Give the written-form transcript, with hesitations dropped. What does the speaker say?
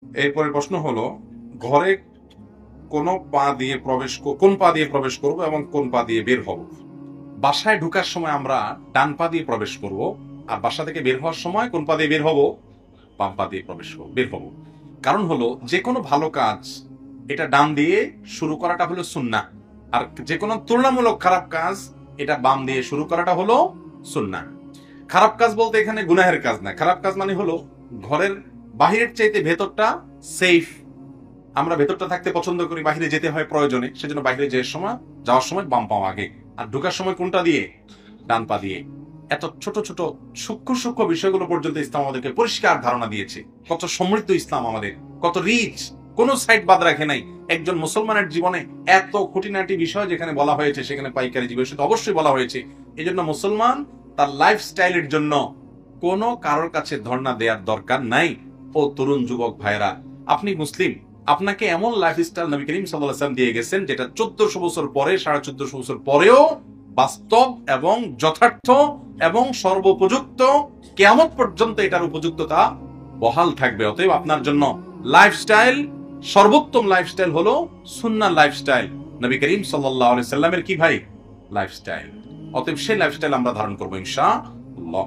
এরপরের প্রশ্ন হলো, ঘরে কোন পা দিয়ে প্রবেশ করব এবং কোন পা দিয়ে বের হব। বাসায় ঢুকার সময় আমরা ডান পা দিয়ে প্রবেশ করব, আর বাসা থেকে বের হওয়ার সময় কোন পা দিয়ে বের হব? বাম পা দিয়ে বের হব। কারণ হলো, যে কোনো ভালো কাজ এটা ডান দিয়ে শুরু করাটা হলো সুন্নাহ, আর যে কোনো তুলনামূলক খারাপ কাজ এটা বাম দিয়ে শুরু করাটা হলো সুন্নাহ। খারাপ কাজ বলতে এখানে গুনাহের কাজ না, খারাপ কাজ মানে হলো ঘরের বাহিরের চাইতে ভেতরটা সেফ। আমরা ভেতরটা থাকতে পছন্দ করি, বাহিরে যেতে হয় প্রয়োজনে, সেজন্য বাহিরে যাওয়ার সময় বাম পা আগে, আর ঢোকার সময় কোনটা দিয়ে? ডান পা দিয়ে। এত ছোট ছোট সূক্ষ্ম সূক্ষ্ম বিষয়গুলো পর্যন্ত ইসলাম আমাদেরকে পরিষ্কার ধারণা দিয়েছে। কত সমৃদ্ধ ইসলাম আমাদের, কত রিচ, কোন সাইড বাদ রাখে নাই। একজন মুসলমানের জীবনে এত খুঁটিনাটি বিষয় যেখানে বলা হয়েছে, সেখানে পাইকারি জীবনের সাথে অবশ্যই বলা হয়েছে। এই জন্য মুসলমান তার লাইফস্টাইলের জন্য কোনো কারোর কাছে ধর্ণা দেওয়ার দরকার নাই। ও তরুণ যুবক ভাইরা, আপনি মুসলিম, আপনাকে এমন লাইফস্টাইল নবী করিম সাল্লাল্লাহু আলাইহি ওয়াসাল্লাম দিয়ে গেছেন যেটা 1400 বছর পরে, 1450 বছর পরেও বাস্তব এবং যথার্থ এবং সর্বোপযুক্ত, কিয়ামত পর্যন্ত এটার উপযুক্ততা বহাল থাকবে। অতএব আপনার জন্য লাইফস্টাইল, সর্বোত্তম লাইফস্টাইল হলো সুন্নাহ লাইফস্টাইল, নবী করিম সাল্লাল্লাহু আলাইহি সাল্লামের কি ভাই লাইফস্টাইল। অতএব সেই লাইফস্টাইল আমরা ধারণ করবো ইনশাআল্লাহ।